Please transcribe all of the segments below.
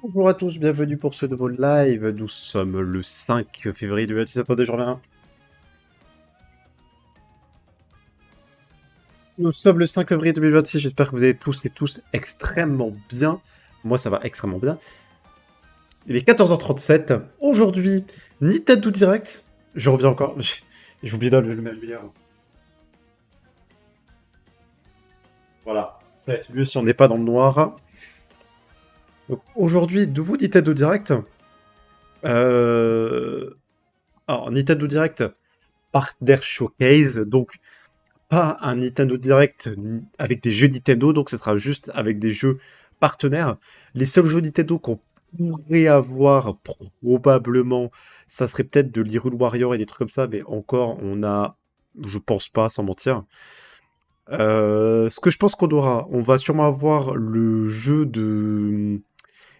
Bonjour à tous, bienvenue pour ce nouveau live. Nous sommes le 5 février 2026. Attendez, je reviens. Nous sommes le 5 février 2026. J'espère que vous allez tous et tous extrêmement bien. Moi, ça va extrêmement bien. Il est 14h37. Aujourd'hui, Nintendo Direct. Je reviens encore. J'ai oublié d'allumer le lumière. Voilà, ça va être mieux si on n'est pas dans le noir. Donc aujourd'hui, nouveau Nintendo Direct. Alors, Nintendo Direct Partner Showcase. Donc, pas un Nintendo Direct avec des jeux Nintendo, donc ce sera juste avec des jeux partenaires. Les seuls jeux Nintendo qu'on pourrait avoir probablement, ça serait peut-être de l'Hyrule Warrior et des trucs comme ça, mais encore, on a, je pense pas, sans mentir. Ce que je pense qu'on aura, on va sûrement avoir le jeu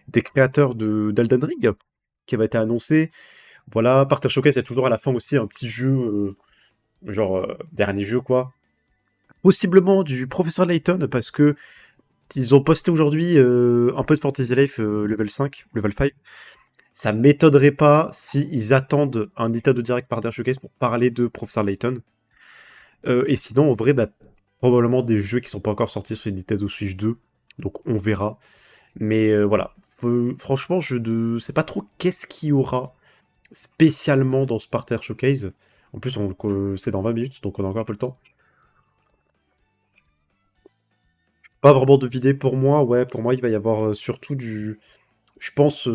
des créateurs d'Elden Ring, qui va être annoncé. Voilà, Partner Showcase, il y a toujours à la fin aussi un petit jeu, dernier jeu, quoi. Possiblement du Professeur Layton, parce que ils ont posté aujourd'hui un peu de Fantasy Life level 5, level 5. Ça m'étonnerait pas si ils attendent un Nintendo Direct par Showcase pour parler de Professeur Layton. Et sinon, en vrai, bah, probablement des jeux qui sont pas encore sortis sur les Nintendo Switch 2. Donc on verra. Mais voilà. Franchement, je ne sais pas trop qu'est-ce qu'il y aura spécialement dans ce Parterre Showcase. En plus, c'est dans 20 minutes, donc on a encore un peu le temps. Pas vraiment de vidéo pour moi, ouais, pour moi il va y avoir surtout du... Je pense,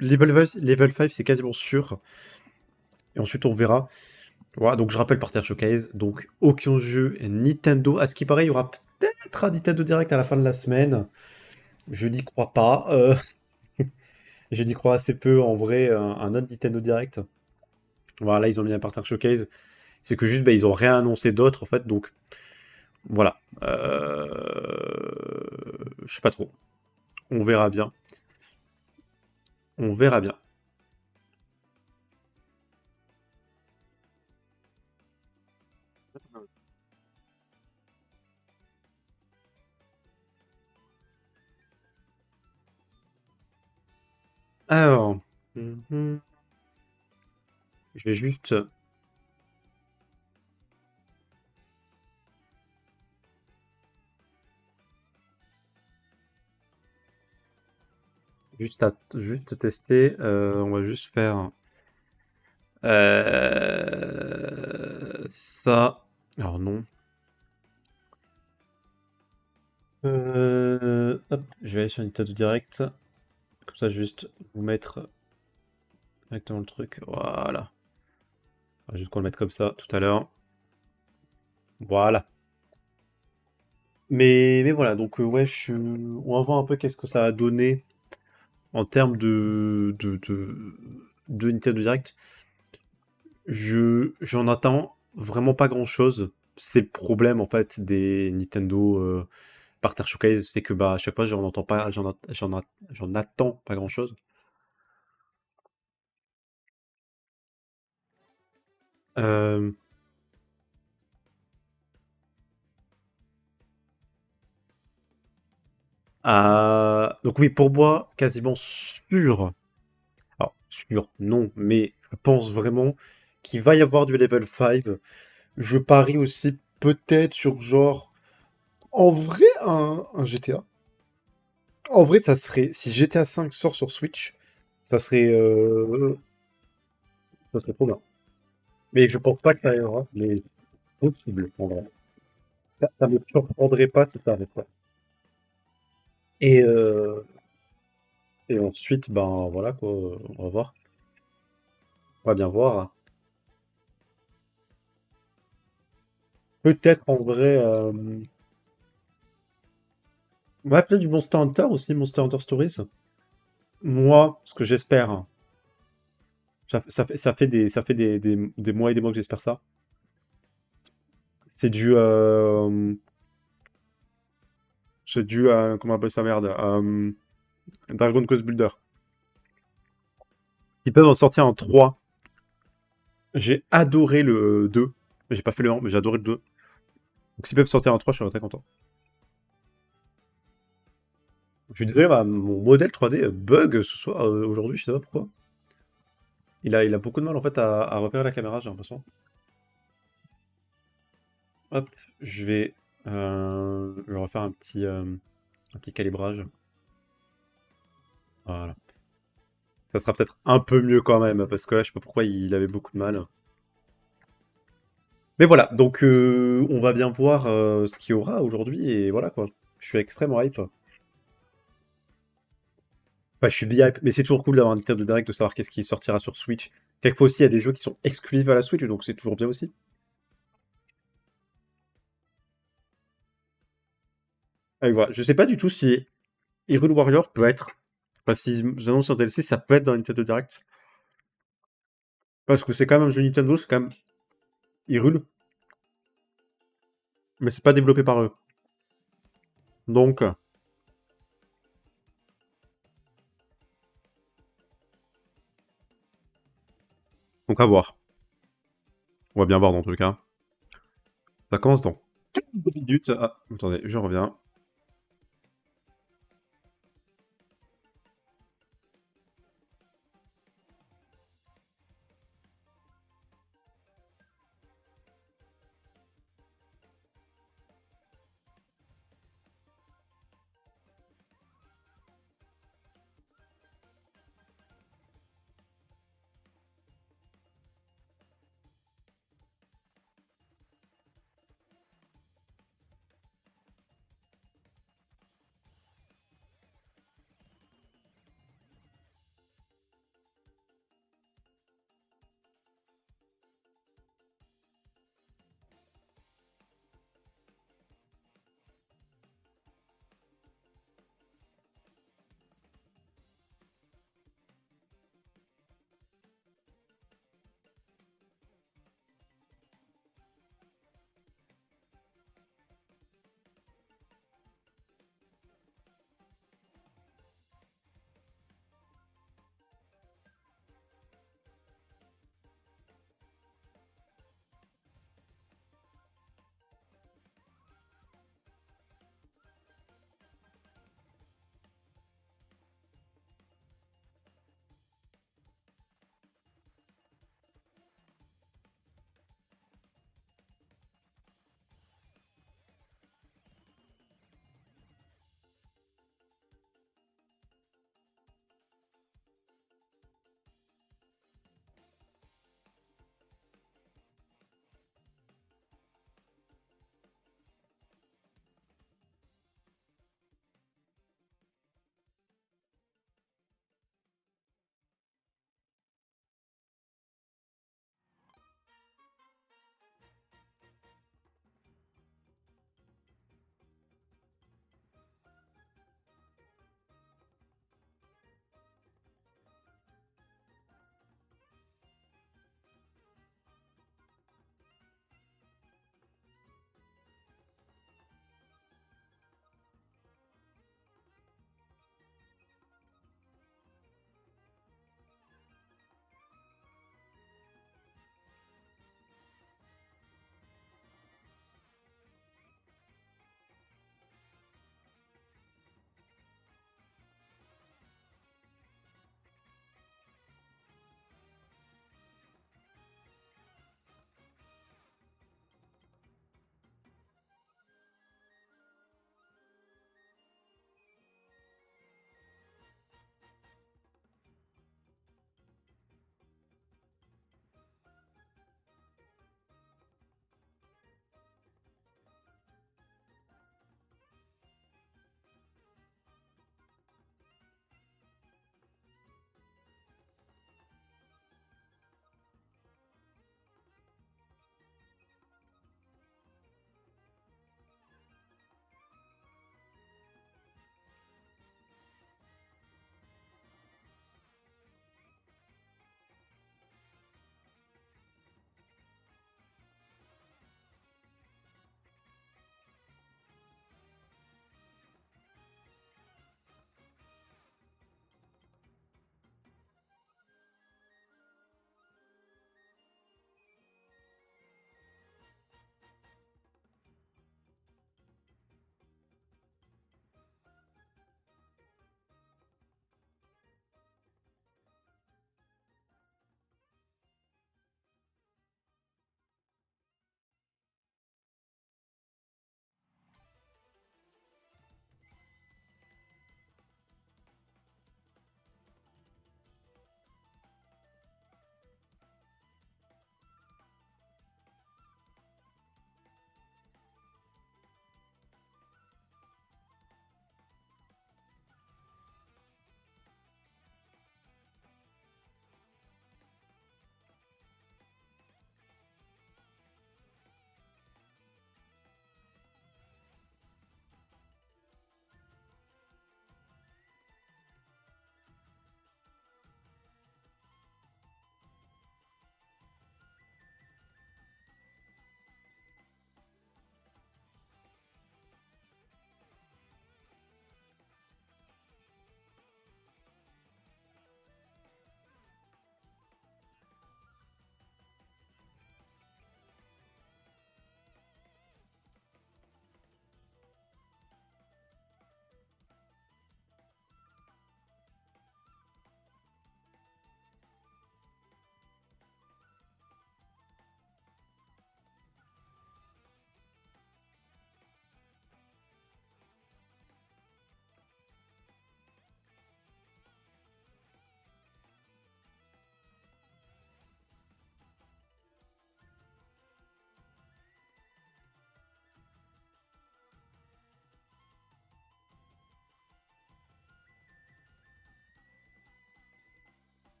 level 5 c'est quasiment sûr, et ensuite on verra. Voilà, donc je rappelle Parterre Showcase, donc aucun jeu Nintendo. À ce qui paraît, il y aura peut-être un Nintendo Direct à la fin de la semaine. Je n'y crois pas. Je n'y crois assez peu en vrai, un autre Nintendo Direct. Voilà, là ils ont mis un Parterre Showcase. C'est que juste, bah, ils ont rien annoncé d'autre en fait, donc voilà. Je sais pas trop. On verra bien. On verra bien. Alors, je vais juste tester. On va juste faire ça. Alors non. Hop, je vais aller sur Nintendo Direct. Comme ça, juste vous mettre directement le truc. Voilà. On va juste qu'on le mette comme ça tout à l'heure. Voilà. Mais voilà, donc ouais, on va voir un peu qu'est-ce que ça a donné en termes de Nintendo Direct. J'en attends vraiment pas grand-chose. C'est le problème en fait des Nintendo Partner Showcase, c'est que bah à chaque fois j'en entends pas, j'en attends pas grand-chose. Euh, donc oui, pour moi, quasiment sûr. Alors, sûr, non, mais je pense vraiment qu'il va y avoir du level 5. Je parie aussi peut-être sur genre, en vrai, un GTA. En vrai, ça serait, si GTA 5 sort sur Switch, ça serait, euh, ça serait trop bien. Mais je pense pas que ça arrivera, mais c'est possible, en vrai. Ça me surprendrait pas si ça arrive pas. Et, euh, et ensuite, ben voilà quoi, on va voir. On va bien voir. Peut-être en vrai, on va appeler du Monster Hunter aussi, Monster Hunter Stories. Moi, ce que j'espère, hein, ça fait des mois et des mois que j'espère ça. C'est dû, c'est dû à, comment on appelle ça merde, Dragon Quest Builder. Ils peuvent en sortir en 3. J'ai adoré le 2. J'ai pas fait le 1, mais j'ai adoré le 2. Donc s'ils peuvent sortir en 3, je serais très content. Je suis désolé, mon modèle 3D bug ce soir, aujourd'hui, je sais pas pourquoi. Il a beaucoup de mal en fait à repérer la caméra, j'ai l'impression. Hop, je vais refaire un petit calibrage. Voilà. Ça sera peut-être un peu mieux quand même, parce que là, je sais pas pourquoi il avait beaucoup de mal. Mais voilà, donc on va bien voir ce qu'il y aura aujourd'hui, et voilà quoi. Je suis extrêmement hype. Enfin, je suis bien hype, mais c'est toujours cool d'avoir un Nintendo Direct, de savoir qu'est-ce qui sortira sur Switch. Quelquefois aussi, il y a des jeux qui sont exclusifs à la Switch, donc c'est toujours bien aussi. Et voilà, je sais pas du tout si Hyrule Warrior peut être... Enfin, s'ils annoncent un DLC, ça peut être dans Nintendo Direct. Parce que c'est quand même un jeu Nintendo, c'est quand même Hyrule, mais c'est pas développé par eux. Donc à voir. On va bien voir dans tous les cas. Ça commence dans 15 minutes. Ah, attendez, je reviens.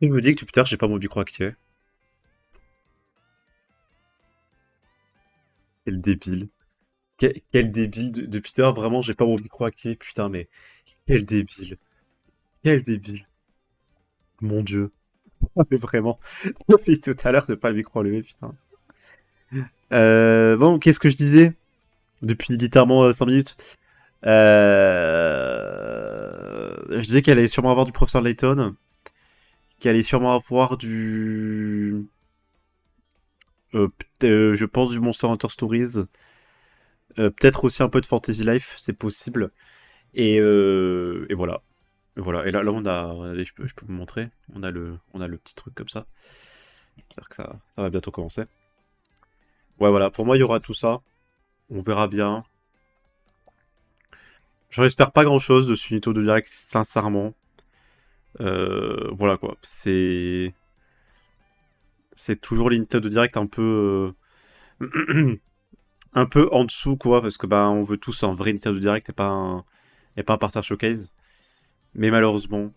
Je me dis que depuis tard, j'ai pas mon micro activé. Quel débile. Quel débile. Depuis tard, vraiment, j'ai pas mon micro activé. Putain, mais quel débile. Quel débile. Mon Dieu. Mais vraiment. Depuis tout à l'heure, de pas le micro allumé, putain. Bon, qu'est-ce que je disais? Depuis littéralement 5 minutes. Je disais qu'elle allait sûrement avoir du professeur Layton. Qu'elle allait sûrement avoir du... je pense du Monster Hunter Stories. Peut-être aussi un peu de Fantasy Life, c'est possible. Et voilà. Voilà. Et là je peux vous montrer. On a le petit truc comme ça. C'est-à-dire que ça va bientôt commencer. Ouais, voilà. Pour moi, il y aura tout ça. On verra bien. Je n'espère pas grand-chose de ce Nintendo Direct, sincèrement. Voilà quoi. C'est toujours les Nintendo Direct un peu un peu en dessous quoi, parce que bah on veut tous un vrai Nintendo Direct et pas un partage showcase. Mais malheureusement,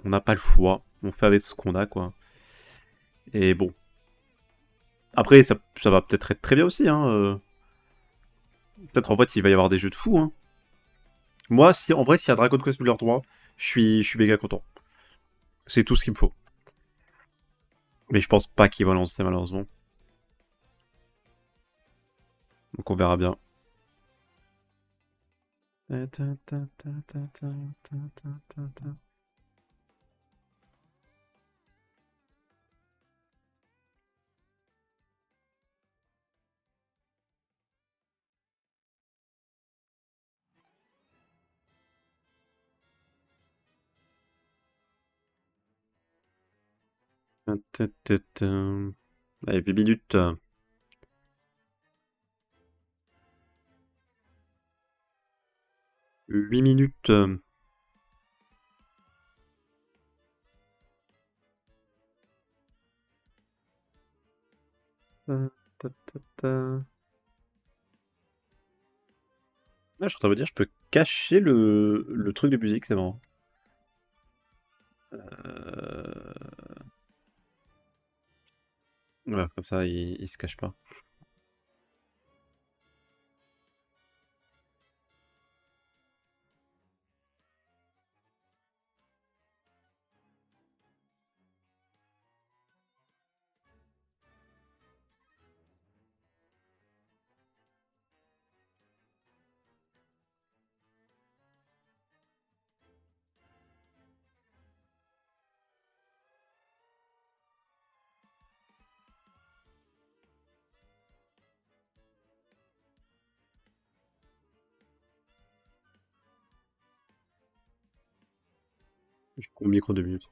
on n'a pas le choix. On fait avec ce qu'on a quoi. Et bon. Après, ça va peut-être être très bien aussi. Hein. Peut-être en fait, il va y avoir des jeux de fou. Hein. Moi, si, en vrai, s'il y a Dragon Quest Builder 3, je suis méga content. C'est tout ce qu'il me faut. Mais je pense pas qu'il va lancer, malheureusement. Donc on verra bien. Allez, 8 minutes. 8 minutes. Ah, je suis en train de me dire, je peux cacher le truc de musique, c'est marrant. Ouais, comme ça, il se cache pas. Je prends le micro 2 minutes.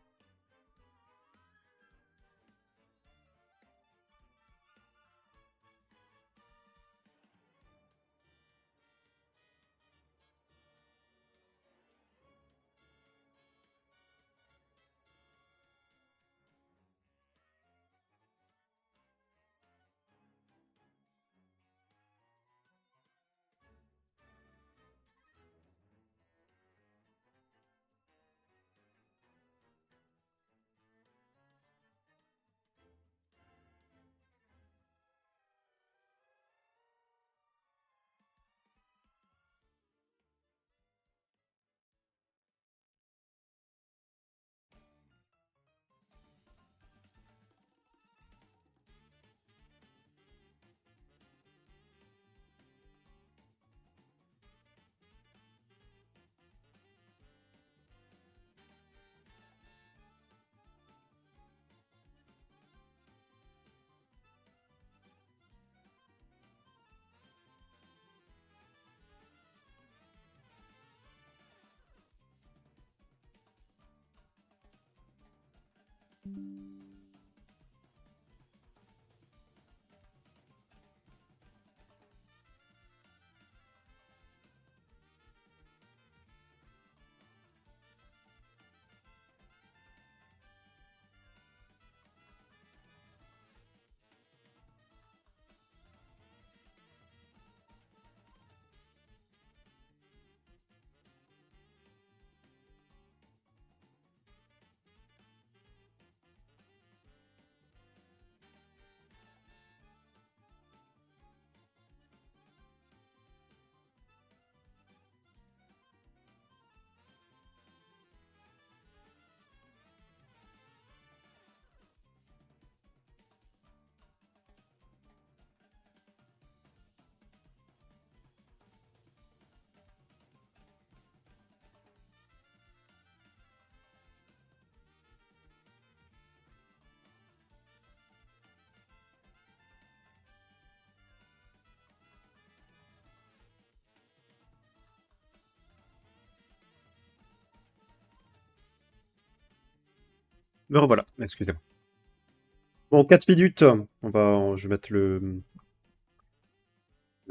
Me revoilà, excusez-moi. Bon, 4 minutes. Je vais mettre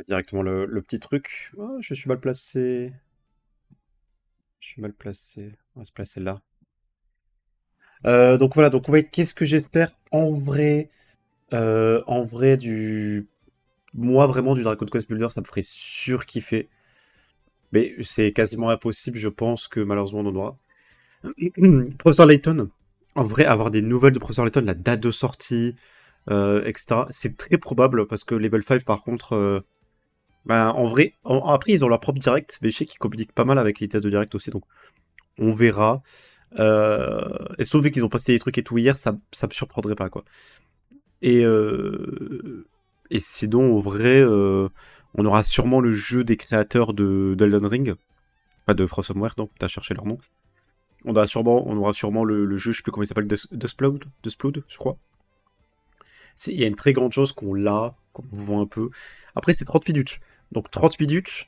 directement le petit truc. Oh, je suis mal placé. Je suis mal placé. On va se placer là. Donc voilà, donc ouais, qu'est-ce que j'espère en vrai, moi vraiment du Dragon Quest Builder, ça me ferait surkiffer. Mais c'est quasiment impossible, je pense que malheureusement on en aura. Professeur Layton, en vrai, avoir des nouvelles de Professeur Layton, la date de sortie, etc., c'est très probable parce que Level 5, par contre, ben, en vrai, après ils ont leur propre direct, mais je sais qu'ils communiquent pas mal avec les de direct aussi, donc on verra. Et sauf vu qu'ils ont posté des trucs et tout hier, ça me surprendrait pas, quoi. Et, euh, et sinon, en vrai, on aura sûrement le jeu des créateurs d'Elden Ring, pas de Frostware, donc t'as cherché leur nom. On aura sûrement le jeu, je sais plus comment il s'appelle, Dustblood, je crois. Il y a une très grande chose qu'on l'a, qu'on voit un peu. Après, c'est 30 minutes. Donc 30 minutes,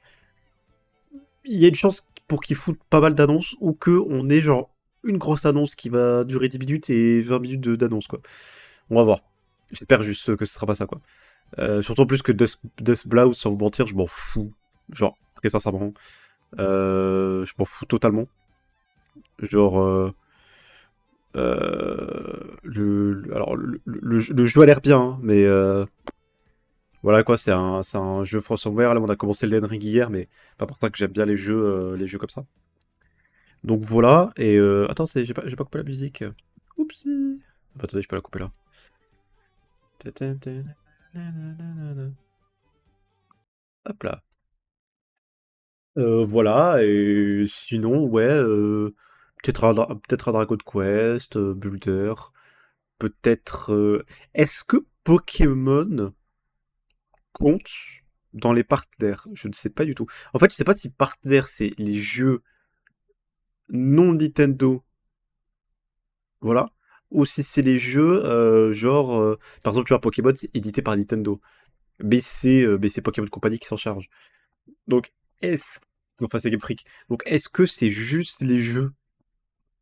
il y a une chance pour qu'ils foutent pas mal d'annonces ou que on ait genre une grosse annonce qui va durer 10 minutes et 20 minutes d'annonce, quoi. On va voir. J'espère juste que ce sera pas ça, quoi. Surtout en plus que Dustblood, sans vous mentir, je m'en fous. Genre, très sincèrement. Je m'en fous totalement. Genre, alors, le jeu a l'air bien, hein, mais voilà quoi, c'est un jeu FromSoftware. Là, on a commencé le Elden Ring hier, mais pas pour ça que j'aime bien les jeux comme ça. Donc voilà, et attends, j'ai pas coupé la musique. Oupsie. Ah, attendez, je peux la couper là. Hop là. Voilà, et sinon, ouais, peut-être un Dragon Quest, Builder, peut-être... Est-ce que Pokémon compte dans les partenaires? Je ne sais pas du tout. En fait, je sais pas si partenaires, c'est les jeux non Nintendo, voilà, ou si c'est les jeux, genre... par exemple, tu vois, Pokémon, c'est édité par Nintendo. Mais c'est Pokémon Company qui s'en charge. Donc, est-ce... Enfin, c'est Game Freak. Donc, est-ce que c'est juste les jeux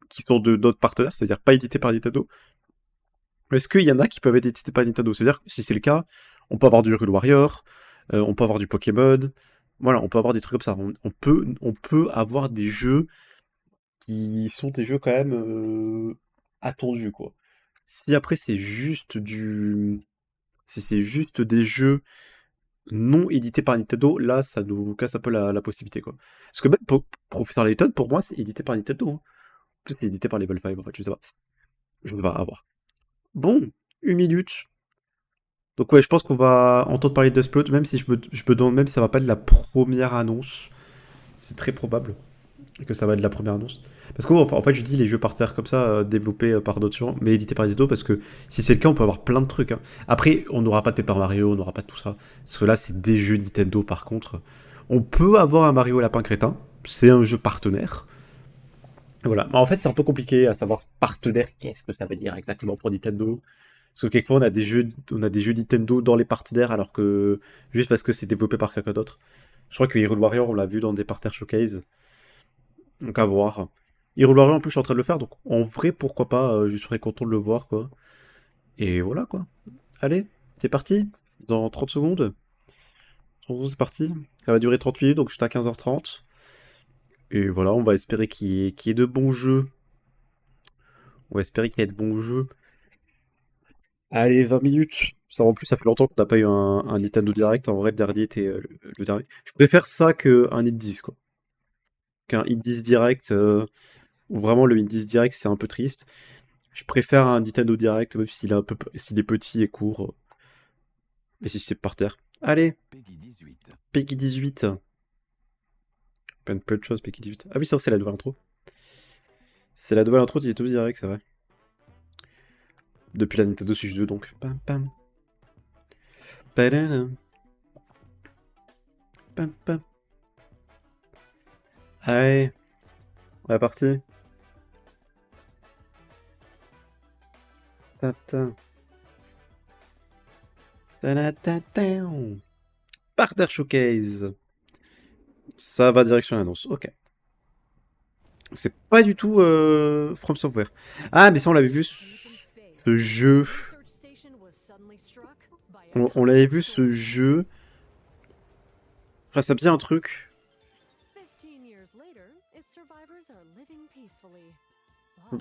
qui sont de d'autres partenaires, c'est-à-dire pas édités par Nintendo? Est-ce qu'il y en a qui peuvent être édités par Nintendo? C'est-à-dire, si c'est le cas, on peut avoir du Hyrule Warrior, on peut avoir du Pokémon, voilà, on peut avoir des trucs comme ça. On peut avoir des jeux qui sont des jeux quand même attendus, quoi. Si après c'est juste du... Si c'est juste des jeux non édités par Nintendo, là, ça nous casse un peu la possibilité, quoi. Parce que même Professor Layton, pour moi, c'est édité par Nintendo, hein. Peut-être c'est édité par Level 5, en fait, je sais pas. Je ne vais pas avoir. Bon, 1 minute. Donc ouais, je pense qu'on va entendre parler d'Upload, même si je me demande même si ça va pas être la première annonce. C'est très probable que ça va être la première annonce. Parce que en fait, je dis les jeux par terre comme ça, développés par d'autres gens, mais édités par Nintendo, parce que si c'est le cas, on peut avoir plein de trucs, hein. Après, on n'aura pas de Paper Mario, on n'aura pas de tout ça. Parce que là, c'est des jeux Nintendo par contre. On peut avoir un Mario Lapin Crétin, c'est un jeu partenaire. Voilà. Mais en fait, c'est un peu compliqué à savoir partenaire, qu'est-ce que ça veut dire exactement pour Nintendo. Parce que quelquefois, on a des jeux Nintendo dans les partenaires, alors que juste parce que c'est développé par quelqu'un d'autre. Je crois que Hyrule Warrior, on l'a vu dans des partenaires showcase. Donc à voir. Hyrule Warrior, en plus, je suis en train de le faire, donc en vrai, pourquoi pas, je serais content de le voir, quoi. Et voilà, quoi. Allez, c'est parti. Dans 30 secondes. 30 secondes, c'est parti. Ça va durer 30 minutes, donc juste à 15h30. Et voilà, on va espérer qu'il y ait de bons jeux. On va espérer qu'il y ait de bons jeux. Allez, 20 minutes. Ça, en plus, ça fait longtemps qu'on n'a pas eu un Nintendo Direct. En vrai, le dernier était le dernier. Je préfère ça qu'un Hit 10, quoi. Qu'un Hit 10 Direct, où vraiment le Hit 10 Direct, c'est un peu triste. Je préfère un Nintendo Direct, même s'il est petit et court. Et si c'est par terre. Allez, Peggy 18. Plein de choses, Peggy 18. Ah oui, ça, c'est la nouvelle intro. C'est la nouvelle intro de Nintendo Direct, c'est vrai. Depuis la Nintendo Switch 2, donc. Pam, pam. Padam, pam, pam. Allez, on est parti. Ta-ta. Ta-la-ta-ta. Partner Showcase. Ça va direction l'annonce, ok. C'est pas du tout From Software. Ah, mais ça, on l'avait vu ce jeu. On l'avait vu ce jeu. Enfin, ça me dit un truc. Ça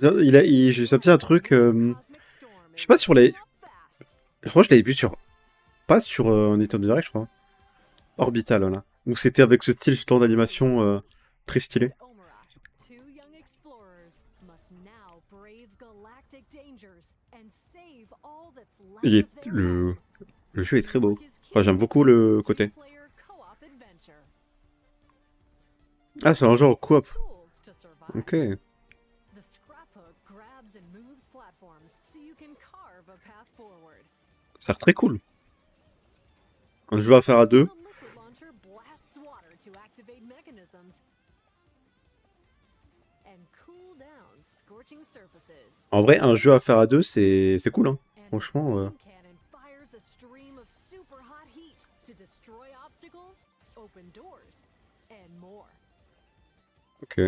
me dit un truc. Je sais pas sur les. Je crois que je l'avais vu sur. Pas sur Nintendo Direct, je crois. Orbital, là. Où c'était avec ce style justement d'animation très stylé. Le jeu est très beau. Enfin, j'aime beaucoup le côté. Ah, c'est un genre coop. Ok. Ça a l'air très cool. Un jeu à faire à deux. En vrai, un jeu à faire à deux, c'est cool, hein. Franchement. Ok.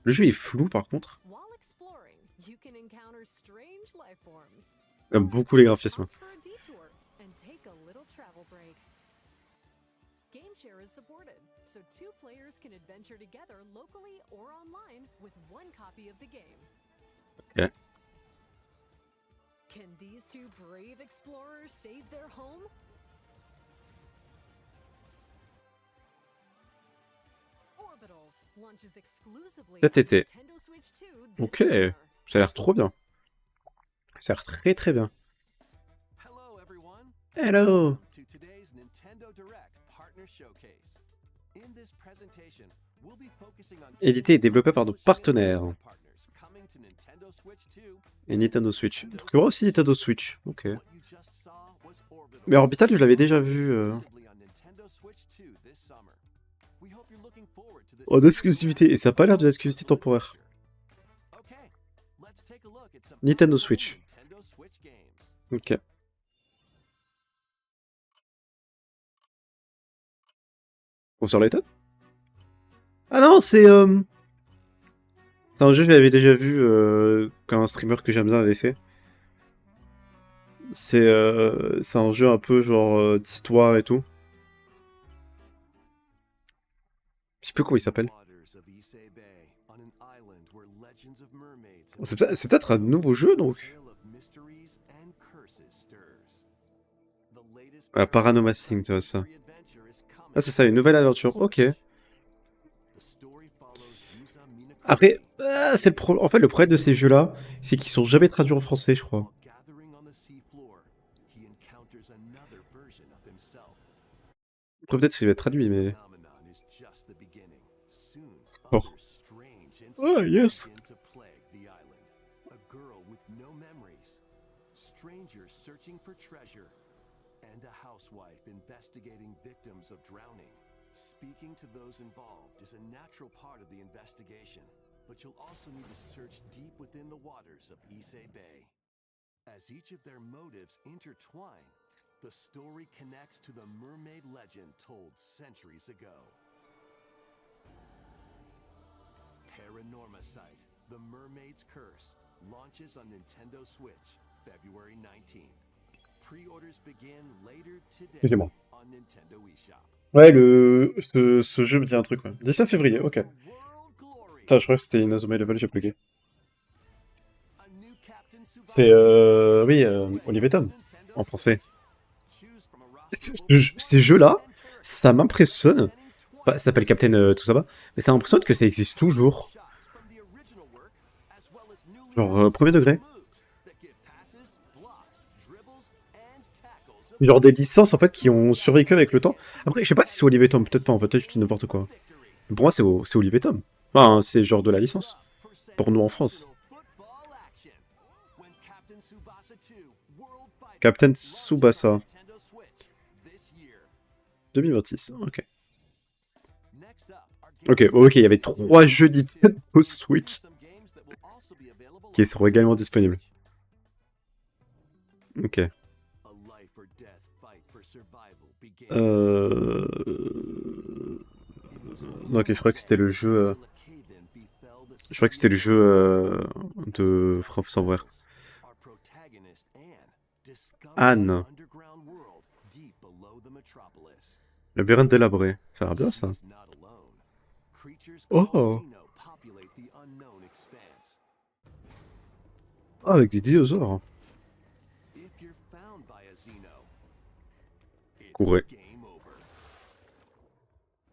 Le jeu est flou, par contre. J'aime beaucoup les graphismes. GameShare is supported, so two players can adventure together locally or online with one copy of the game. Okay. Can these two brave explorers save their home? Orbitals launches exclusively on Nintendo Switch 2 this Ok, summer. ça a l'air trop bien. Ça a l'air très très bien. Hello. Édité et développé par nos partenaires. Et Nintendo Switch. Donc il y aura aussi Nintendo Switch. Ok. Mais Orbital, je l'avais déjà vu. En exclusivité. Et ça n'a pas l'air de l'exclusivité temporaire. Nintendo Switch. Ok. Sur Lighton? Ah non, c'est un jeu que j'avais déjà vu qu'un streamer que j'aime bien avait fait. C'est un jeu un peu genre d'histoire et tout. Je sais plus comment il s'appelle. C'est peut-être un nouveau jeu donc. Ah, Paranomasing, c'est ça. Ah, c'est ça, une nouvelle aventure. Ok. Après, en fait, le problème de ces jeux-là, c'est qu'ils sont jamais traduits en français, je crois. Après, peut-être qu'il va être traduit, mais. Oh. Oh, yes. And a housewife investigating victims of drowning. Speaking to those involved is a natural part of the investigation, but you'll also need to search deep within the waters of Issei Bay. As each of their motives intertwine, the story connects to the mermaid legend told centuries ago. Paranormacite, The Mermaid's Curse, launches on Nintendo Switch, February 19th. Pre-orders begin later today on Nintendo eShop. Ouais, ce jeu me dit un truc, ouais. 17 février, ok. Putain, je crois que c'était Inazuma Level, j'ai plugué. C'est, oui, Olivier Tom, en français. Ces jeux-là, ça m'impressionne. Enfin, ça s'appelle Captain Tsubasa, mais ça m'impressionne que ça existe toujours. Genre, premier degré. Genre des licences en fait qui ont survécu avec le temps. Après, je sais pas si c'est Olivier Tom, peut-être pas en fait, peut-être je dis n'importe quoi. Mais pour moi, c'est Olivier Tom. Enfin, c'est genre de la licence. Pour nous en France. Captain Tsubasa. 2026, ok. Ok, il y avait 3 jeux Nintendo Switch qui seront également disponibles. Ok. Euh... Ok, je crois que c'était le jeu. Je crois que c'était le jeu de From Somewhere. Anne. Labyrinthe délabré. Ça a l'air bien ça. Oh! Ah, avec des dinosaures. Courez.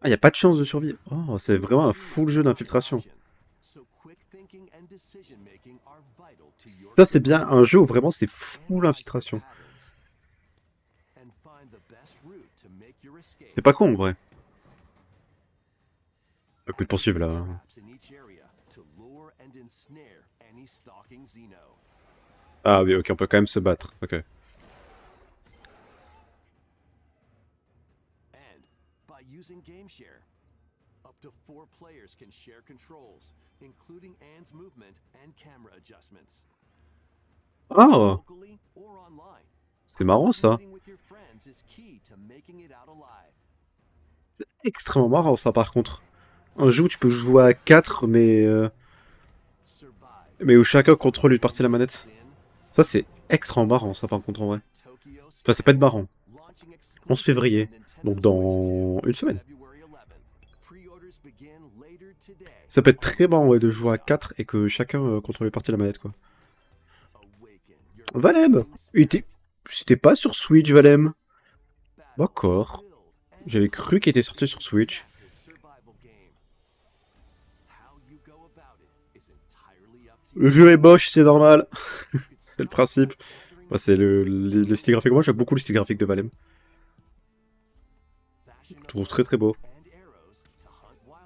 Ah, y a pas de chance de survie. Oh, c'est vraiment un full jeu d'infiltration. Ça, c'est bien un jeu où vraiment c'est full infiltration. C'est pas con en vrai. Pas plus de poursuivre là. Ah oui, ok, on peut quand même se battre. Ok. Using GameShare. Up to 4 players can share controls, including Anne's movement and camera adjustments. Ah! Locally or online. C'est marrant ça. Meeting with your friends is key to making it out alive. C'est extrêmement marrant ça par contre. Un jeu où tu peux jouer à 4 mais où chacun contrôle une partie de la manette. Ça c'est extrêmement marrant ça par contre en vrai. Enfin c'est pas de marrant. 11 février. Donc dans une semaine. Ça peut être très marrant ouais, de jouer à 4 et que chacun contrôle une partie de la manette quoi. Valem! C'était pas sur Switch Valem. D'accord. J'avais cru qu'il était sorti sur Switch. Le jeu est moche, c'est normal. C'est le principe. Bah, c'est le style graphique. Moi j'aime beaucoup le style graphique de Valem. Je trouve très très beau.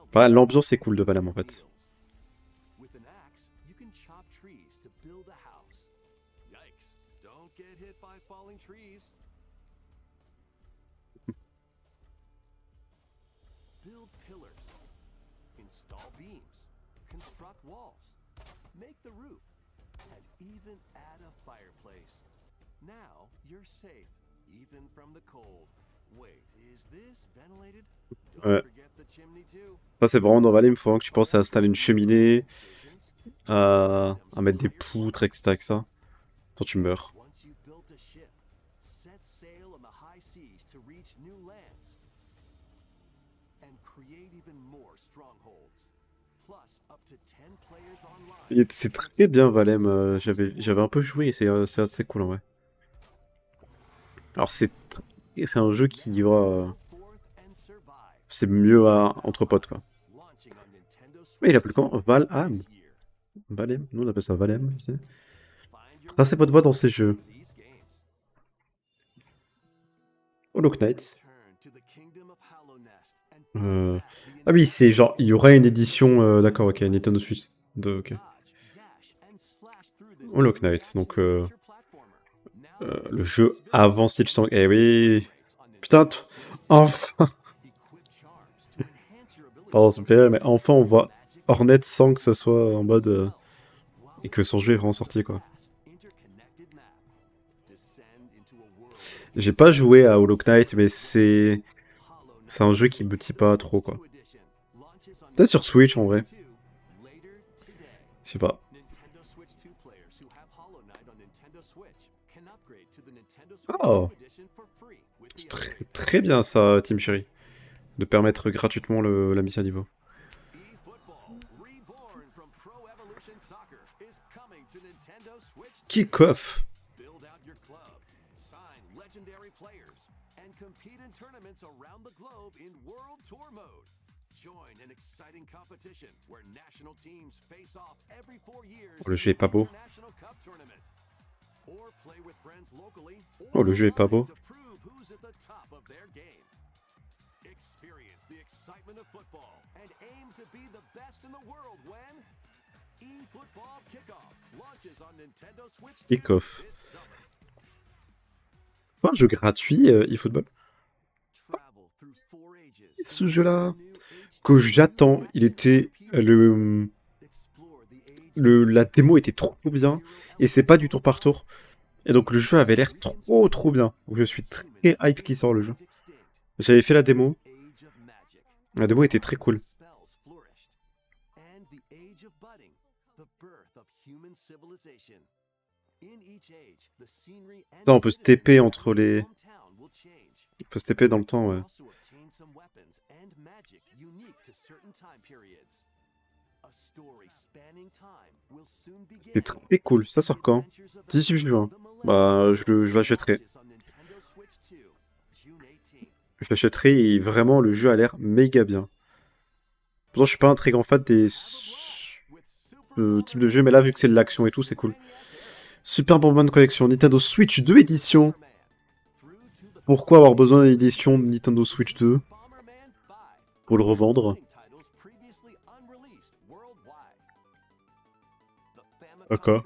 Enfin, l'ambiance est cool de Valem en fait. Build pillars, install beams, construct walls, make the roof, and even add a fireplace. Now you're safe, even from the cold. Wait, is this ventilated? Don't Ouais. forget the chimney too. Ça c'est vraiment dans Valem, il faut vraiment que tu penses à installer une cheminée, à mettre des poutres, etc. avec ça. Quand tu meurs. Once you've built a ship, set sail on the high seas to reach new lands and create even more strongholds. Plus up to 10 players online. C'est très bien Valem, j'avais un peu joué et c'est assez cool en vrai. Alors c'est un jeu qui va... c'est mieux entre potes quoi. Mais il appelle comment? Valham? Valem? Nous on appelle ça Valem ici. Tracez votre voix dans ces jeux. Hollow Knight. Ah oui, c'est genre, il y aurait une édition... D'accord, ok, Nintendo Switch. Ok. Hollow Knight, donc... le jeu avant Silksong. Eh oui... Putain, enfin... Pardon, ça me fait rire, mais enfin on voit Hornet sans que ça soit en mode... et que son jeu est vraiment sorti, quoi. J'ai pas joué à Hollow Knight, mais c'est un jeu qui me dit pas trop, quoi. Peut-être sur Switch, en vrai. Je sais pas. Oh! C'est très bien, ça, Team Cherry. De permettre gratuitement la mise à niveau. Kick-off! Compete in tournaments around the globe in World Tour mode. Join an exciting competition where national teams face off every 4 years. Oh, le jeu est pas beau. Oh, le jeu est pas beau. Experience the excitement of football and aim to be the best in the world when eFootball Kickoff launches on Nintendo Switch. Kickoff. Un jeu gratuit, eFootball. Ce jeu-là, que j'attends, il était la démo était trop bien, et c'est pas du tour par tour. Et donc le jeu avait l'air trop bien. Donc je suis très hype qui sort le jeu. J'avais fait la démo. Age of magic. La démo était très cool. Spells flourished. And the age of budding, the birth of human civilization. In each age, the scenery and Ça, on peut se TP entre les... hometown will change. On peut se TP dans le temps, ouais. Also obtain some weapons and magic unique to certain time periods. A story spanning time will soon begin. C'est très cool. Ça sort quand? 18 juin. Bah, je l'achèterai. Je l'achèterai et vraiment, le jeu a l'air méga bien. Pourtant, je suis pas un très grand fan des types de jeux, mais là, vu que c'est de l'action et tout, c'est cool. Super Bomberman Collection, Nintendo Switch 2 édition. Pourquoi avoir besoin d'une édition de Nintendo Switch 2? Pour le revendre. D'accord.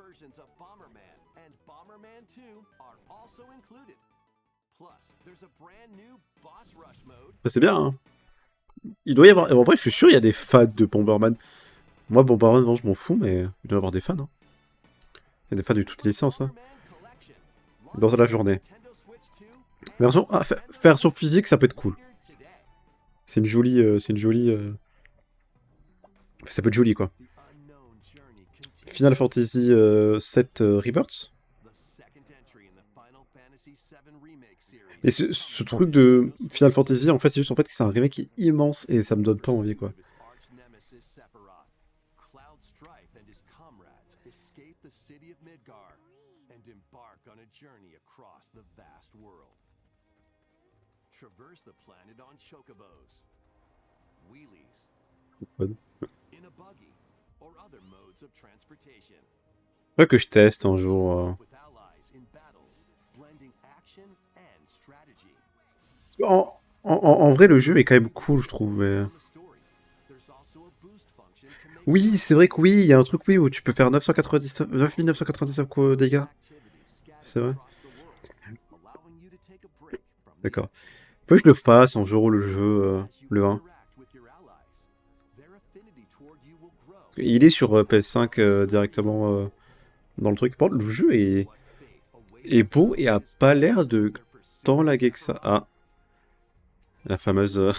Bah, c'est bien, hein. Il doit y avoir... En vrai, je suis sûr, il y a des fans de Bomberman. Moi, Bomberman, bon, je m'en fous, mais il doit y avoir des fans, hein. Il y a des fans de toutes les licences, hein. Dans la journée. Version... Ah, version physique, ça peut être cool. C'est une jolie... Ça peut être joli, quoi. Final Fantasy 7 Rebirth. Et ce truc de Final Fantasy, en fait, c'est juste en fait que c'est un remake qui est immense et ça me donne pas envie, quoi. Traverse the planet on chocobos, wheelies, in a buggy, or other modes of transportation. Faudrait que je teste un jour. En vrai, le jeu est quand même cool, je trouve. Mais... Oui, c'est vrai que oui, il y a un truc oui où tu peux faire 9999 dégâts. C'est vrai. D'accord. Faut que je le fasse un jour le jeu, le 1. Il est sur PS5 directement dans le truc. Par contre, le jeu est beau et a pas l'air de tant laguer que ça. Ah. La fameuse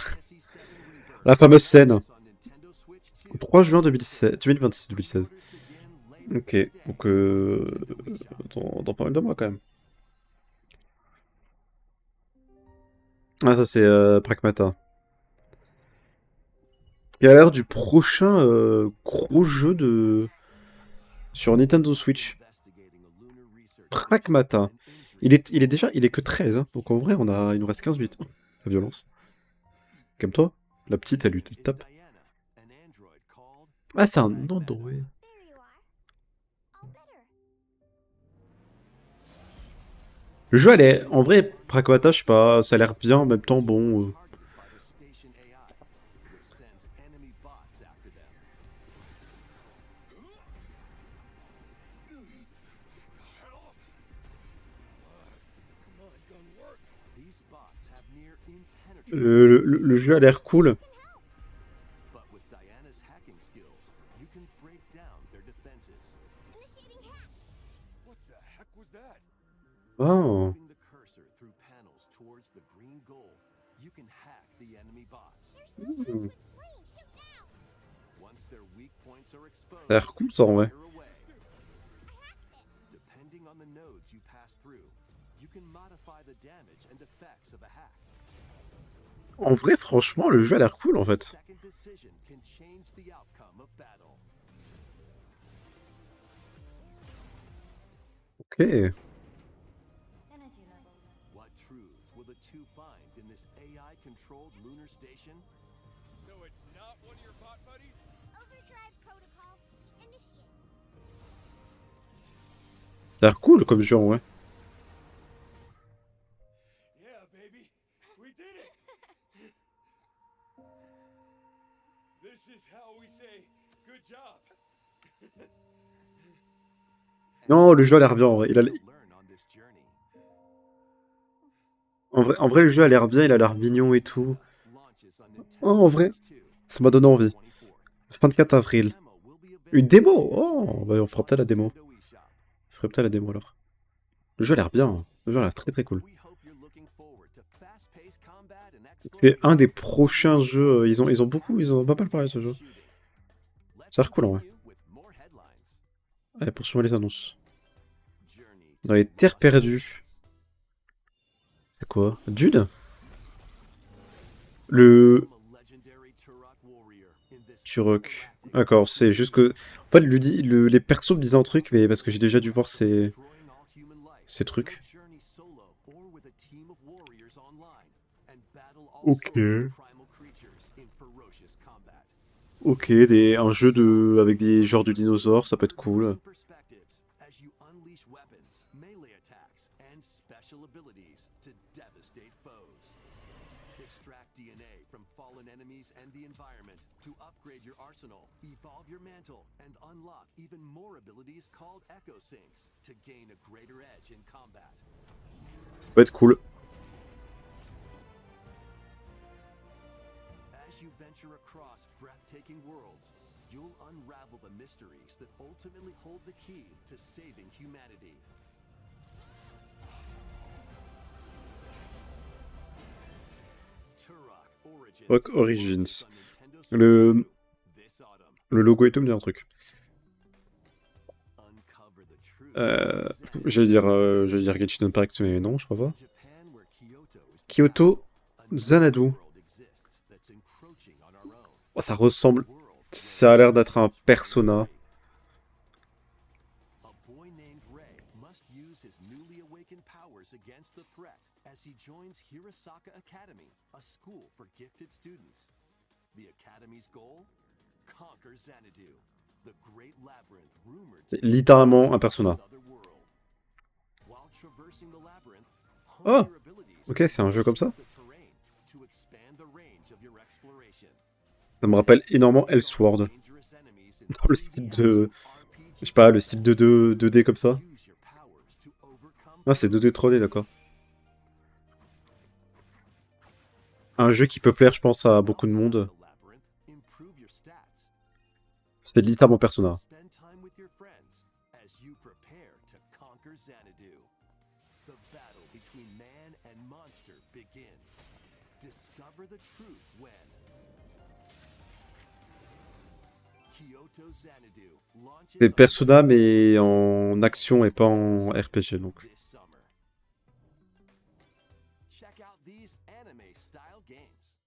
scène. 3 juin 2026-2016. Ok, donc dans pas mal de mois quand même. Ah, ça c'est Pragmata. Il a l'air du prochain gros jeu de... sur Nintendo Switch. Pragmata. Il est que 13, hein, donc en vrai il nous reste 15 minutes. La violence. Comme toi, la petite elle lui tape. Ah, c'est un Android. Le jeu, elle est... En vrai, Pragmata, je sais pas, ça a l'air bien, en même temps, bon... Le jeu a l'air cool. Oh. Ça a l'air cool ça en vrai. En vrai, franchement, le jeu a l'air cool en fait. Ok. Ça a l'air cool comme jeu en vrai. Non, le jeu a l'air bien en vrai. En vrai, le jeu a l'air bien, il a l'air mignon et tout. Oh, en vrai, ça m'a donné envie. 24 avril. Une démo. Oh, bah, on fera peut-être la démo. Je ferai peut-être la démo alors. Le jeu a l'air bien. Le jeu a l'air très très cool. C'est un des prochains jeux. Ils ont beaucoup, ils ont pas mal parlé de ce jeu. Ça a l'air cool en vrai. Allez, poursuivons les annonces. Dans les terres perdues. C'est quoi? Dune? Le Turok. D'accord, c'est juste que. En fait, les persos me disaient un truc, mais parce que j'ai déjà dû voir ces trucs. Ok. Ok, un jeu avec des genres de dinosaures, ça peut être cool. Extract DNA from fallen enemies and the environment to upgrade your arsenal, evolve your mantle, and unlock even more abilities called Echo Sinks to gain a greater edge in combat. Ça peut être cool. As you venture across breathtaking worlds, you'll unravel the mysteries that ultimately hold the key to saving humanity. Rock Origins. Le logo et tout me dit un truc. J'allais dire Genshin Impact, mais non, je crois pas. Kyoto Xanadu. Oh, ça ressemble. Ça a l'air d'être un Persona. As he joins Hirasaka Academy, a school for gifted students. The Academy's goal? Conquer Xanadu, the great labyrinth rumored to C'est littéralement un Persona. While traversing the labyrinth, Oh, ok, c'est un jeu comme ça. Ça me rappelle énormément Elsword. Dans le style de... Je sais pas, le style de 2D comme ça. Ah, c'est 2D 3D, d'accord. Un jeu qui peut plaire, je pense, à beaucoup de monde. C'était littéralement Persona. C'est Persona, mais en action et pas en RPG, donc.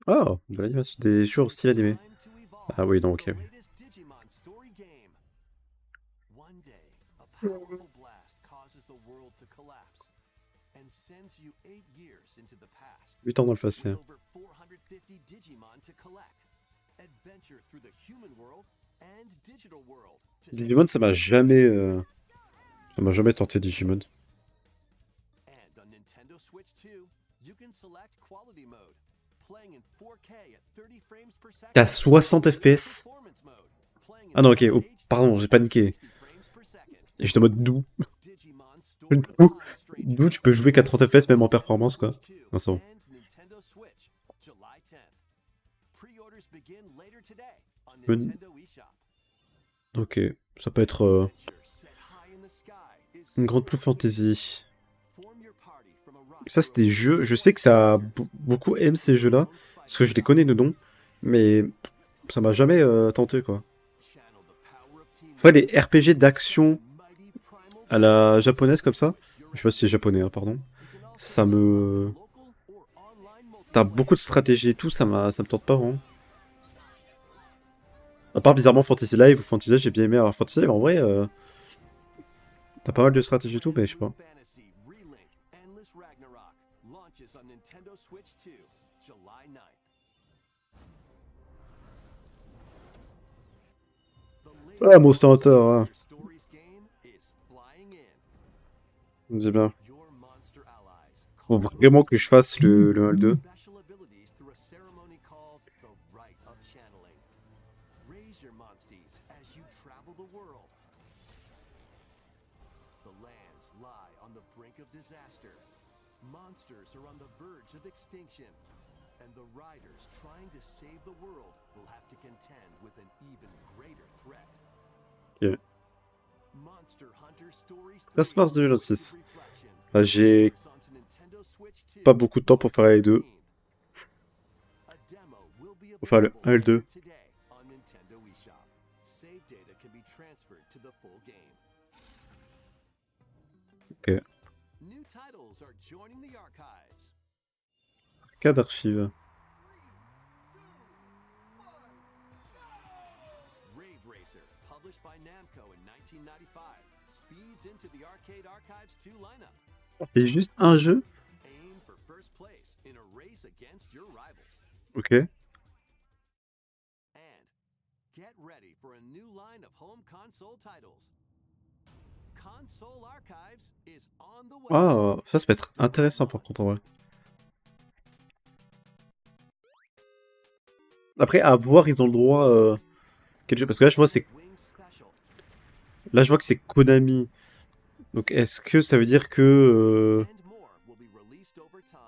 Oh, de l'animation, des jeux en style animé. Ah oui, donc ok. Sends you 8 years into the past. 8 ans dans le passé. Over 450 Digimon to collect. Adventure through the human world and digital world. Digimon, ça m'a jamais tenté Digimon. And on Nintendo Switch 2, you can select quality mode, playing in 4K at 30 frames per second. T'as 60 FPS. Ah non, ok, oh, pardon, j'ai paniqué. Et j'étais en mode d'où? D'où tu peux jouer qu'à 30 FPS même en performance, quoi. Non, c'est bon. Ok, ça peut être une grande plus fantasy. Ça, c'est des jeux... Je sais que ça beaucoup aime ces jeux-là, parce que je les connais de nom, mais ça m'a jamais tenté, quoi. Enfin, les RPG d'action à la japonaise, comme ça, je sais pas si c'est japonais, hein, pardon, ça me... T'as beaucoup de stratégie et tout, ça me tente pas vraiment. À part bizarrement Fantasy Live ou Fantasy Live, j'ai bien aimé. Alors Fantasy Live, en vrai, t'as pas mal de stratégie et tout, mais je sais pas. Ah, Monster Hunter, hein. C'est bien. Faut vraiment que je fasse le 1 le 2. Monsters are on the verge of extinction, and the riders trying to save the world will have to contend with an even greater threat. Ok. Ça se passe 2026. J'ai pas beaucoup de temps pour faire les deux. Enfin, le 1 et le 2. Today on Nintendo eShop. Save data can be transferred to the full game. Ok. New titles are joining the archives. Cas d'archives. Rave Racer, published by Namco in 1995, speeds into the Arcade Archives 2 lineup. C'est juste un jeu? Aim for first place in a race against your rivals. Ok. And get ready for a new line of home console titles. Console Archives is on the way. Ah, ça peut être intéressant par contre en vrai. Après, à voir, ils ont le droit. Quel jeu? Parce que là, je vois, Wing Special. là, je vois que c'est Konami. Donc, est-ce que ça veut dire que. And more will be released over time.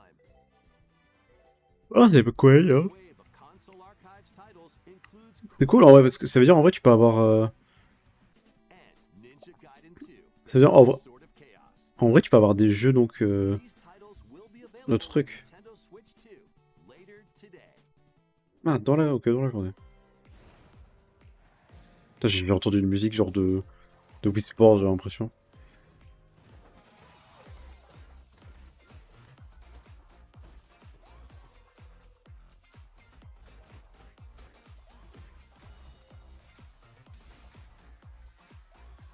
Ah, c'est quoi, hein? Wave of Console Archives titles includes C'est cool en vrai, parce que ça veut dire en vrai, tu peux avoir. and Ninja Gaiden 2. Ça veut dire Sword of Chaos. en vrai, tu peux avoir des jeux donc. These titles will be available Notre on truc. Nintendo Switch 2 later today. Ah, dans la. Ok, dans la journée. Putain, j'ai entendu une musique genre de Wii Sports, j'ai l'impression.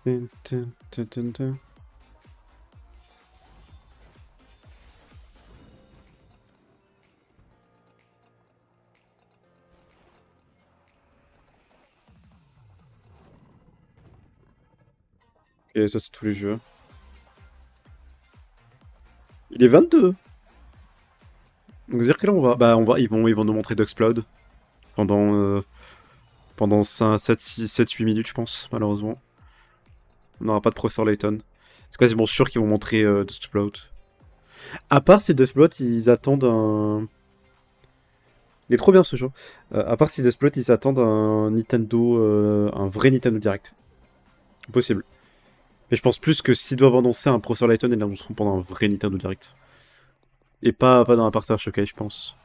Tin, tin, tin, tin, tin. Ok, ça c'est tous les jeux. Il est 22. Donc dire que là on va. Bah on va. Ils vont nous montrer Duxplode pendant 5, 7, 6, 7, 8 minutes, je pense, malheureusement. On n'aura pas de Professeur Layton. C'est quasiment sûr qu'ils vont montrer Duxplode. À part si Duxplode, ils attendent un. Il est trop bien ce jeu. À part si Duxplode, ils attendent un Nintendo. Un vrai Nintendo Direct. Possible. Mais je pense plus que s'ils doivent annoncer un Professeur Layton, ils l'annonceront pendant un vrai Nintendo Direct. Et pas dans un parterre showcase, je pense.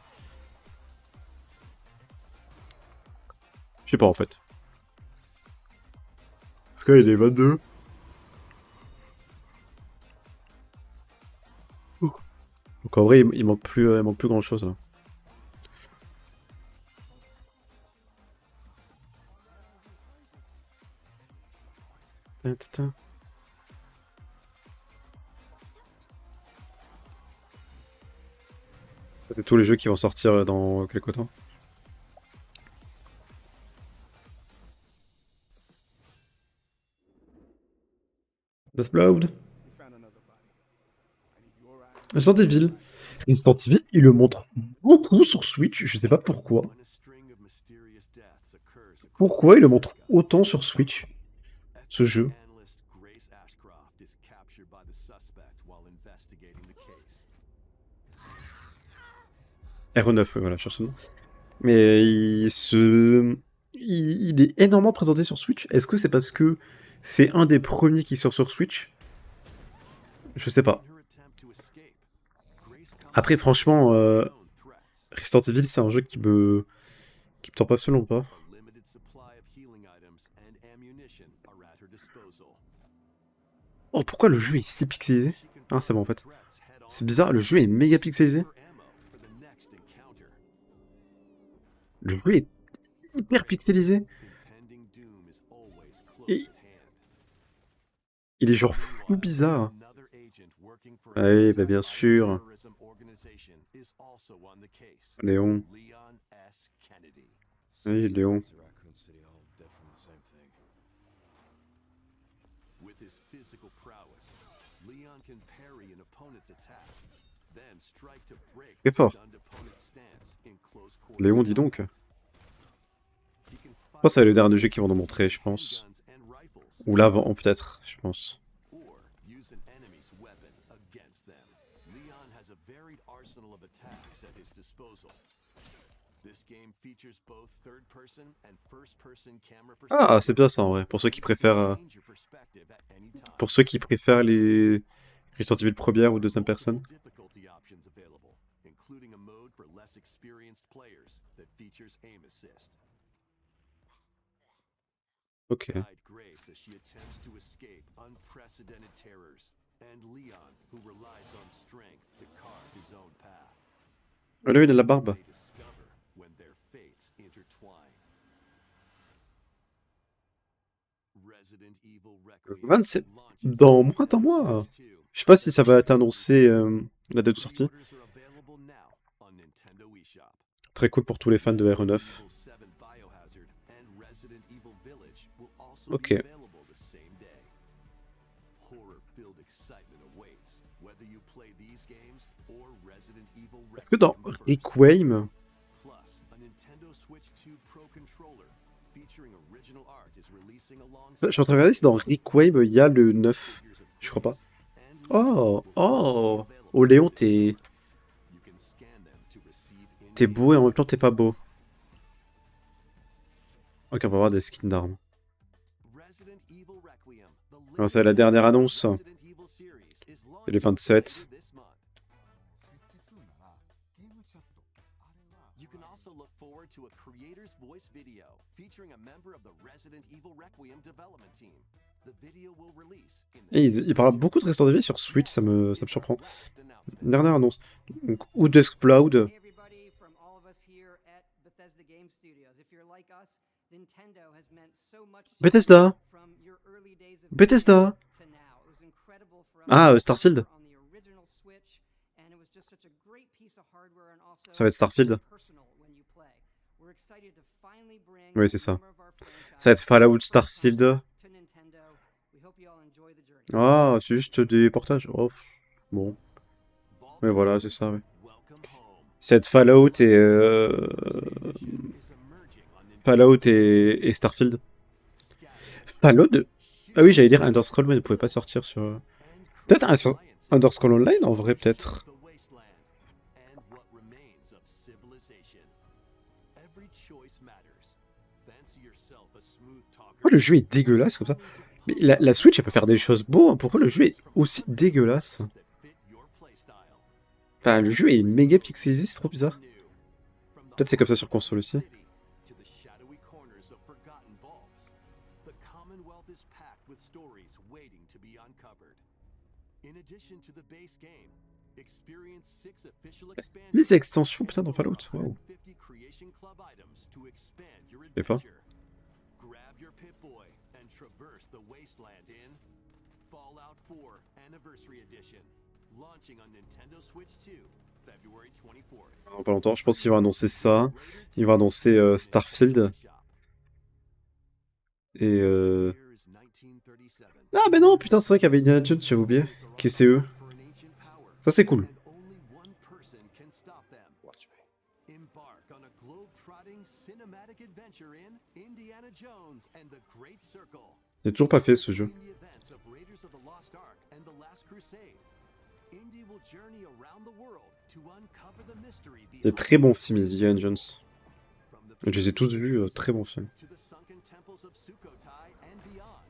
Je sais pas en fait. Parce qu'il est 22. Donc en vrai, il manque plus grand chose là. Ça, c'est tous les jeux qui vont sortir dans quelques temps. Deathblood. Resident Evil. Resident Evil, il le montre beaucoup sur Switch, je sais pas pourquoi. When a string of mysterious deaths occurs across Pourquoi il le montre America, autant sur Switch, ce jeu? analyst Grace Ashcroft is captured by the suspect while investigating the case. RE9, voilà, je cherche ce nom. Mais il est énormément présenté sur Switch. Est-ce que c'est parce que c'est un des premiers qui sort sur Switch? Je sais pas. In her attempt to escape, Grace comes Après, franchement, unknown threats. Resident Evil, c'est un jeu qui me tente absolument pas. A limited supply of healing items and ammunition are at her disposal. Oh, pourquoi le jeu est si pixelisé? She can Ah, c'est bon en fait. threats head on C'est bizarre, le jeu est méga pixelisé. for ammo for the next encounter. Le jeu est hyper pixelisé. Impending doom is always close Et at hand. il est genre fou bizarre. Another agent working for Ah an oui, bah bien sûr. anti-terrorism organization is also on the case. Léon. Leon S. Kennedy. Oui, Léon. With his physical prowess, Leon can parry an opponent's attack, then strike to break Très the fort. stunned opponent's stance in close quarters Léon, dis donc. combat. He can Je pense que c'est fire le dernier jeu qu'ils vont nous montrer, je pense. handguns and rifles, Ou l'avant, peut-être, je pense. or use an enemy's weapon against them. Leon has a varied arsenal of attacks at his disposal. This game features both third-person and first-person camera Ah, c'est bien ça en vrai. Pour ceux qui préfèrent, Change your perspective at any time. pour ceux qui préfèrent les Resident Evil première ou deuxième personne. Difficulty options available, including a mode for less experienced players that features aim assist. Ok. Guide Grace as she attempts to escape unprecedented terrors, and Leon, who relies on strength to carve his own path. Ah, lui, il a la barbe. They discover when their fates intertwine. Resident Evil Requiem 27. launches Dans on moins d'un Nintendo mois. Switch 2. Je sais pas si ça va être annoncé la date de sortie. Pre-orders are available now on Nintendo eShop. Très cool pour tous les fans de RE9. Evil 7 Biohazard and Resident Evil Village will also Ok. be available the same day. Horror-filled excitement awaits, whether you play these games or Resident Evil Est-ce que dans Requiem first. Requiem, Plus, a Nintendo Switch 2 Pro controller featuring original art is releasing je alongside suis en train de regarder si dans Requiem il y a le 9. figures of Je crois pas. Grace and Oh, Leon will also oh. be available Oh Léon, this month. You can scan them to receive t'es in-game beau et en même temps t'es pas beau. items. Ok, on va voir des skins d'armes. Resident Evil Requiem, the Alors c'est la dernière annonce. Resident Evil series is C'est le launching 27. later this month. You can also look forward to a creator's voice video featuring a member of the Resident Evil Requiem development team. The video will release in the Et il parle beaucoup de Resident Evil sur Switch, ça me surprend. Dernière annonce. Donc, Oudest Cloud. Hey everybody, from all of us here at Bethesda Game Studios. If you're like us, Nintendo has meant so much to you Bethesda. from your early days of Bethesda. to now. It was incredible for us Ah, to Starfield. on the original Switch, and it was just such a great piece of hardware and also Ça va être Starfield. personal when you play. We're excited to finally bring Oui, c'est ça. more of our Ça va être franchise Fallout, Starfield. to Nintendo. We hope you all enjoy the journey. Ah, c'est juste des portages. Oh, bon. Mais voilà, c'est ça, ouais. Welcome home. Ça va être Fallout et Is emerging on Nintendo Fallout et Starfield. Fallout. Ah oui, j'allais dire Underscroll, mais ne pouvait pas sortir sur. Peut-être un Underscroll Online en vrai, peut-être. Pourquoi le jeu est dégueulasse comme ça? Mais la Switch, elle peut faire des choses beaux. Hein. Pourquoi le jeu est aussi dégueulasse? Enfin, le jeu est méga pixelisé, c'est trop bizarre. Peut-être c'est comme ça sur console aussi. Les extensions, putain, dans Fallout. Waouh. Je sais pas. Grab your Pip-Boy and traverse the wasteland in Fallout 4 Anniversary Edition, launching on Nintendo Switch 2, February 24th. Dans pas longtemps, je pense qu'ils vont annoncer ça. Ils vont annoncer Starfield. Et Ah, mais non, putain, c'est vrai qu'il y avait Indiana Jones, j'avais oublié. Que c'est eux. Ça, c'est cool. Embark on a globe-trotting cinematic adventure in Indiana Jones and the Great Circle. J'ai toujours pas fait ce jeu. The events of Raiders of the Lost Ark and the Last Crusade. Indy will journey around the world to uncover the mystery Des behind très bons films, les Indiana Jones. from the Je les ai tous vus, très bons films. to the sunken temples of Sukhothai and beyond.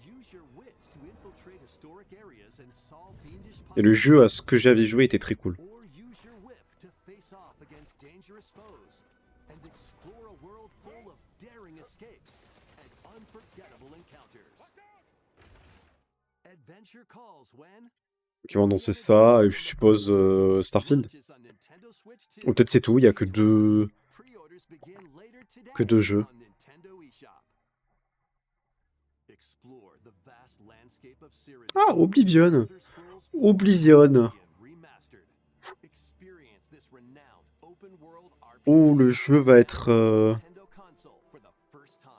Use your wits to infiltrate historic areas and solve fiendish Et le puzzles, jeu, à ce que j'avais joué, était très cool. or use your whip to face off against dangerous foes and explore a world full of daring escapes and unforgettable encounters. Adventure calls when Donc, ils vont annoncer ça, et je suppose Starfield. launches on Nintendo Switch 2. Ou peut-être c'est tout, il y a que deux Pre-orders begin later today que deux jeux. on Nintendo eShop. Explore the vast landscape of Cyrodiil. Ah, Oblivion. Elder Scrolls Oblivion. Remastered. Experience this renowned open world RPG Oh, le jeu va être Nintendo console for the first time.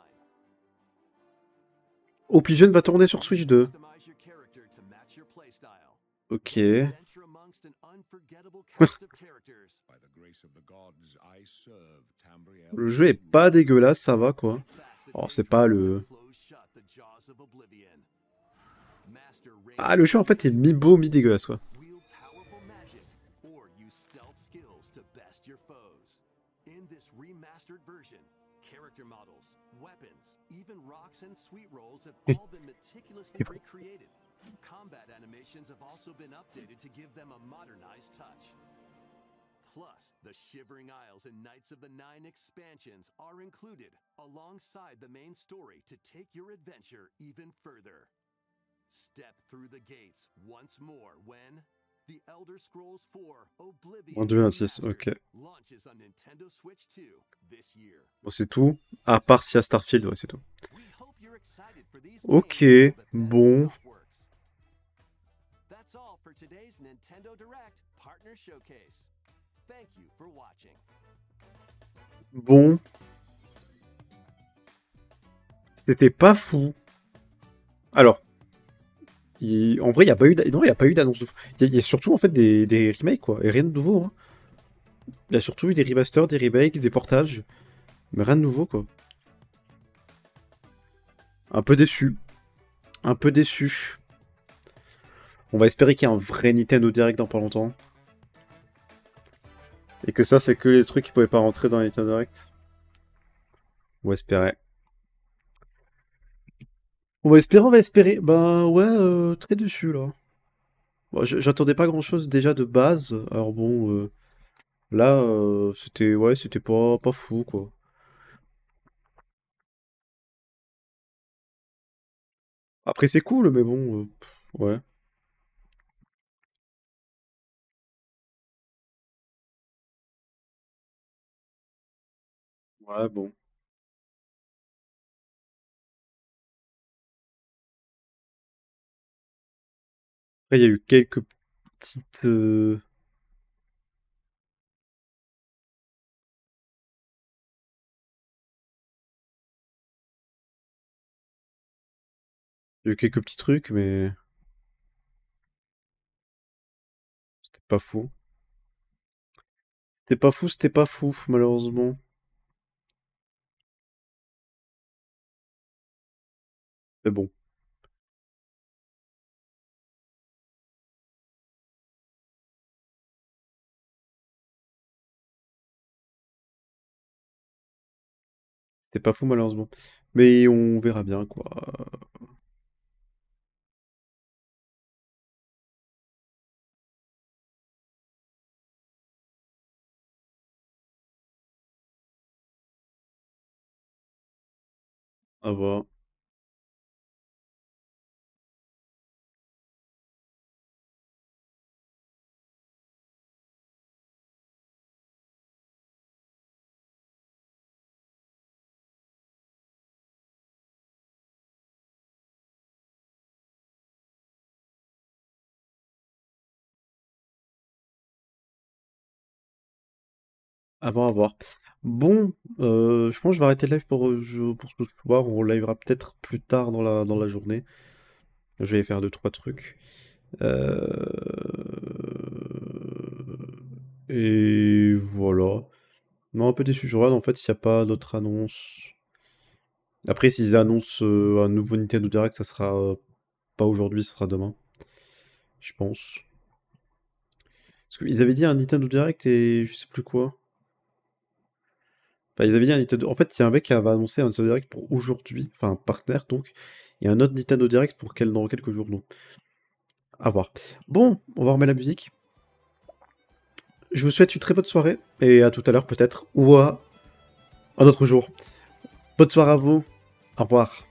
Oblivion va tourner sur Switch 2. Customize your character to match your playstyle. Ok. Adventure amongst an unforgettable cast of characters. By the grace of the gods, I serve Tambriel. Le jeu est pas dégueulasse, ça va quoi. Back the Oh, day c'est pas tried to le... close shut the jaws of Oblivion. Master Ah, le jeu en fait est mi-beau, mi-dégueulasse quoi. wield powerful magic or use stealth skills to best your foes. In this remastered version, character models, weapons, even rocks and sweet rolls have all been meticulously recreated. Combat animations have also been updated to give them a modernized touch. Plus, the Shivering Isles and Knights of the Nine expansions are included alongside the main story to take your adventure even further. Step through the gates once more when The Elder Scrolls 4 Oblivion En 2026, Remastered ok. launches on Nintendo Switch 2 this year. Bon, c'est tout. À part s'il y a Starfield, ouais, c'est tout. We hope you're excited for these Ok, games from Bethesda bon. Softworks. That's all for today's Nintendo Direct Partner Showcase. Thank you for watching. Bon. C'était pas fou. Alors, en vrai, il n'y a pas eu non, il y a pas eu d'annonce de fou. Il y a surtout en fait des remakes, quoi. Et rien de nouveau, hein. Il y a surtout eu des remasters, des remakes, des portages. Mais rien de nouveau, quoi. Un peu déçu. Un peu déçu. On va espérer qu'il y ait un vrai Nintendo Direct dans pas longtemps. Et que ça, c'est que les trucs qui pouvaient pas rentrer dans Nintendo Direct. On va espérer. On va espérer, on va espérer. Ben ouais, très déçu là. Bon, j'attendais pas grand chose déjà de base. Alors bon, là, c'était ouais, c'était pas fou quoi. Après c'est cool, mais bon, ouais. Ouais, bon. Après, il y a eu quelques petites. Il y a eu quelques petits trucs, mais c'était pas fou. C'était pas fou, malheureusement. Mais bon. C'était pas fou, malheureusement. Mais on verra bien, quoi. À voir. À voir. Bon, je pense que je vais arrêter le live pour ce soir. On livera peut-être plus tard dans la journée. Je vais faire deux, trois trucs. Euh, Et voilà. Non, un peu déçu. Je regarde en fait s'il n'y a pas d'autres annonces. Après, s'ils annoncent un nouveau Nintendo Direct, ça sera pas aujourd'hui, ça sera demain. Je pense. Parce qu'ils avaient dit un Nintendo Direct et je sais plus quoi. Enfin, ils avaient dit un Nintendo. En fait, il y a un mec qui avait annoncé un Nintendo Direct pour aujourd'hui. Enfin, un partenaire donc. Et un autre Nintendo Direct pour dans quelques jours. Donc, à voir. Bon, on va remettre la musique. Je vous souhaite une très bonne soirée. Et à tout à l'heure peut-être. Ou à un autre jour. Bonne soirée à vous. Au revoir.